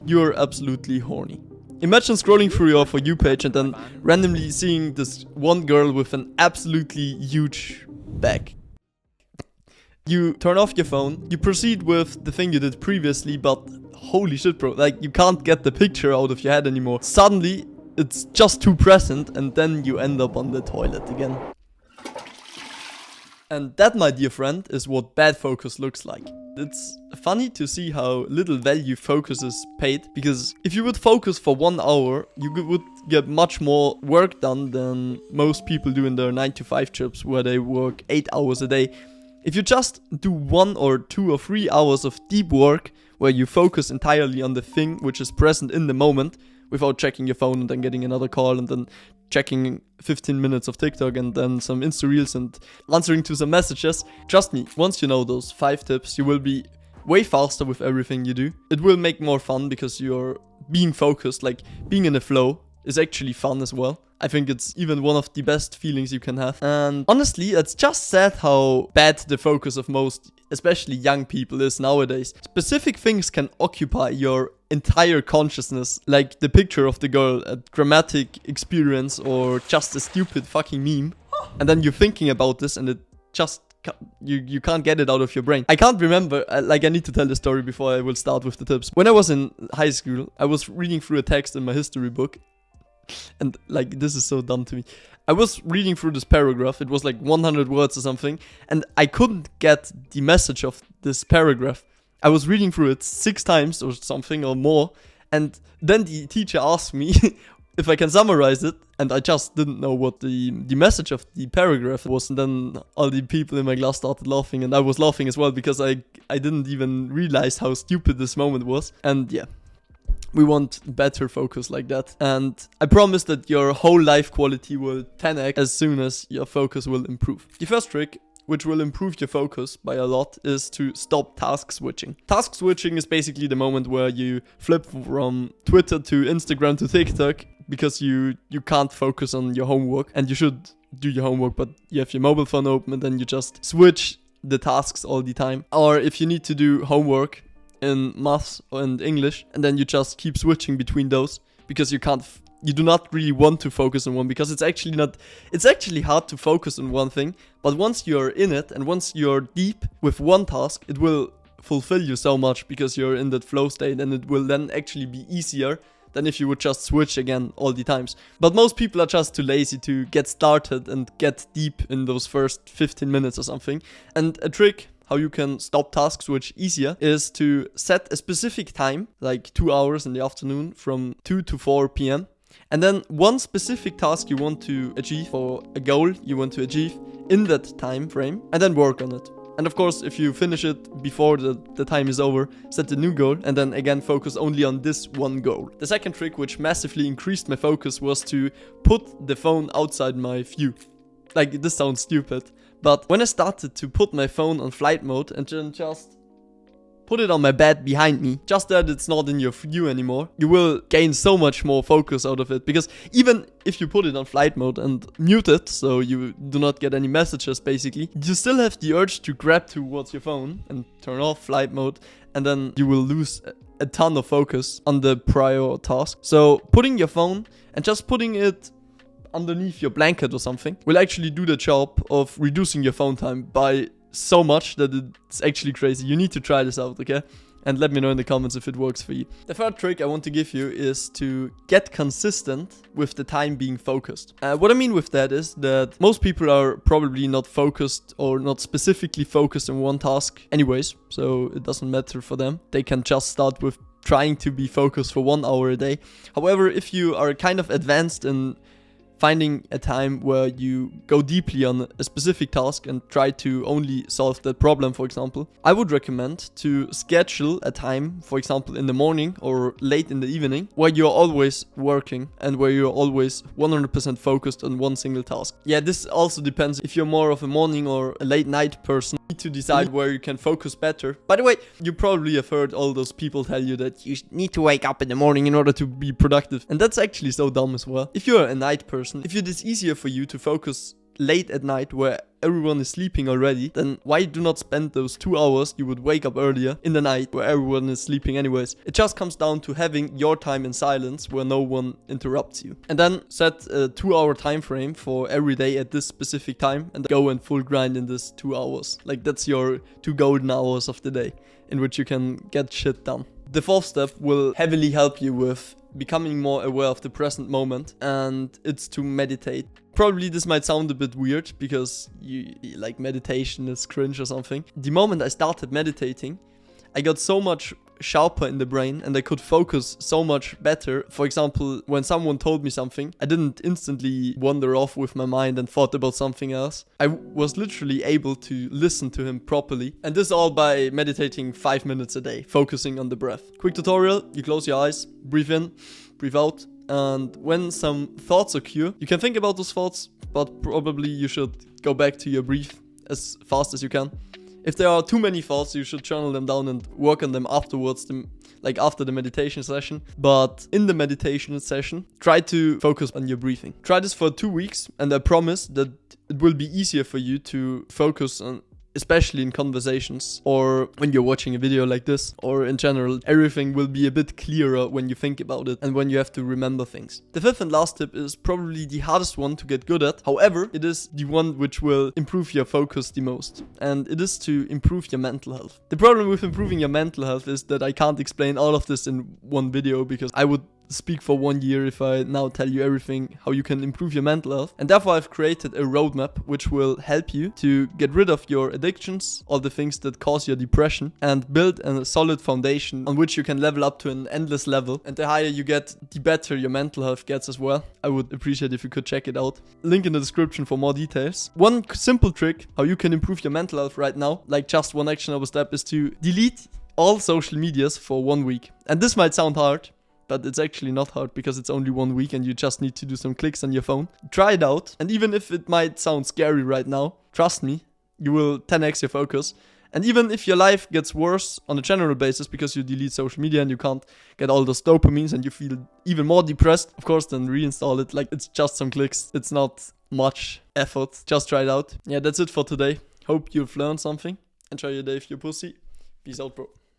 you're absolutely horny. Imagine scrolling through your For You page and then randomly seeing this one girl with an absolutely huge bag. You turn off your phone, you proceed with the thing you did previously, but holy shit, bro, like, you can't get the picture out of your head anymore. Suddenly, it's just too present, and then you end up on the toilet again. And that, my dear friend, is what bad focus looks like. It's funny to see how little value focus is paid, because if you would focus for 1 hour, you would get much more work done than most people do in their 9-to-5 jobs, where they work 8 hours a day. If you just do 1 or 2 or 3 hours of deep work, where you focus entirely on the thing which is present in the moment, without checking your phone and then getting another call and then checking 15 minutes of TikTok and then some Insta Reels and answering to some messages. Trust me, once you know those 5 tips, you will be way faster with everything you do. It will make more fun because you're being focused, like being in a flow is actually fun as well. I think it's even one of the best feelings you can have. And honestly, it's just sad how bad the focus of most, especially young people, is nowadays. Specific things can occupy your entire consciousness, like the picture of the girl, a dramatic experience, or just a stupid fucking meme. And then you're thinking about this and it just... You can't get it out of your brain. I can't remember, I need to tell the story before I will start with the tips. When I was in high school, I was reading through a text in my history book. And like, this is so dumb to me. I was reading through this paragraph. It was like 100 words or something. And I couldn't get the message of this paragraph. I was reading through it 6 times or something or more. And then the teacher asked me if I can summarize it. And I just didn't know what the message of the paragraph was. And then all the people in my class started laughing. And I was laughing as well because I didn't even realize how stupid this moment was. And yeah. We want better focus like that. And I promise that your whole life quality will 10x as soon as your focus will improve. The first trick, which will improve your focus by a lot, is to stop task switching. Task switching is basically the moment where you flip from Twitter to Instagram to TikTok because you can't focus on your homework. And you should do your homework, but you have your mobile phone open and then you just switch the tasks all the time. Or if you need to do homework in maths and English, and then you just keep switching between those because you do not really want to focus on one, because it's actually hard to focus on one thing, but once you're in it and once you're deep with one task, it will fulfill you so much because you're in that flow state, and it will then actually be easier than if you would just switch again all the times. But most people are just too lazy to get started and get deep in those first 15 minutes or something. And a trick how you can stop task switch easier is to set a specific time, like 2 hours in the afternoon from 2 to 4 p.m. And then one specific task you want to achieve, or a goal you want to achieve in that time frame, and then work on it. And of course, if you finish it before the time is over, set a new goal and then again focus only on this one goal. The second trick, which massively increased my focus, was to put the phone outside my view. Like, this sounds stupid, but when I started to put my phone on flight mode and then just put it on my bed behind me, just that it's not in your view anymore, you will gain so much more focus out of it. Because even if you put it on flight mode and mute it, so you do not get any messages basically, you still have the urge to grab towards your phone and turn off flight mode, and then you will lose a ton of focus on the prior task. So putting your phone and just putting it underneath your blanket or something will actually do the job of reducing your phone time by so much that it's actually crazy. You need to try this out, okay? And let me know in the comments if it works for you. The third trick I want to give you is to get consistent with the time being focused. What I mean with that is that most people are probably not focused or not specifically focused on one task anyways, so it doesn't matter for them. They can just start with trying to be focused for 1 hour a day. However, if you are kind of advanced in finding a time where you go deeply on a specific task and try to only solve that problem, for example, I would recommend to schedule a time, for example, in the morning or late in the evening, where you're always working and where you're always 100% focused on one single task. Yeah, this also depends if you're more of a morning or a late night person. You need to decide where you can focus better. By the way, you probably have heard all those people tell you that you need to wake up in the morning in order to be productive. And that's actually so dumb as well. If you're a night person, if it is easier for you to focus late at night where everyone is sleeping already, then why do not spend those 2 hours you would wake up earlier in the night where everyone is sleeping anyways? It just comes down to having your time in silence where no one interrupts you. And then set a 2-hour time frame for every day at this specific time and go in full grind in this 2 hours. Like that's your 2 golden hours of the day in which you can get shit done. The 4th step will heavily help you with becoming more aware of the present moment, and it's to meditate. Probably this might sound a bit weird because you like meditation is cringe or something. The moment I started meditating, I got so much sharper in the brain and I could focus so much better. For example, when someone told me something, I didn't instantly wander off with my mind and thought about something else. I was literally able to listen to him properly, and this all by meditating 5 minutes a day, focusing on the breath. Quick tutorial: you close your eyes, breathe in, breathe out, and when some thoughts occur, you can think about those thoughts, but probably you should go back to your breath as fast as you can. If there are too many thoughts, you should journal them down and work on them afterwards, like after the meditation session. But in the meditation session, try to focus on your breathing. Try this for 2 weeks, and I promise that it will be easier for you to focus on, especially in conversations or when you're watching a video like this, or in general, everything will be a bit clearer when you think about it and when you have to remember things. The 5th and last tip is probably the hardest one to get good at. However, it is the one which will improve your focus the most, and it is to improve your mental health. The problem with improving your mental health is that I can't explain all of this in one video because I would speak for 1 year if I now tell you everything how you can improve your mental health. And therefore I've created a roadmap which will help you to get rid of your addictions, all the things that cause your depression, and build a solid foundation on which you can level up to an endless level. And the higher you get, the better your mental health gets as well. I would appreciate if you could check it out. Link in the description for more details. One simple trick how you can improve your mental health right now, like just one actionable step, is to delete all social medias for 1 week. And this might sound hard, but it's actually not hard because it's only 1 week and you just need to do some clicks on your phone. Try it out, and even if it might sound scary right now, trust me, you will 10x your focus. And even if your life gets worse on a general basis because you delete social media and you can't get all those dopamines and you feel even more depressed, of course, then reinstall it. Like, it's just some clicks. It's not much effort. Just try it out. Yeah, that's it for today. Hope you've learned something. Enjoy your day if you're pussy. Peace out, bro.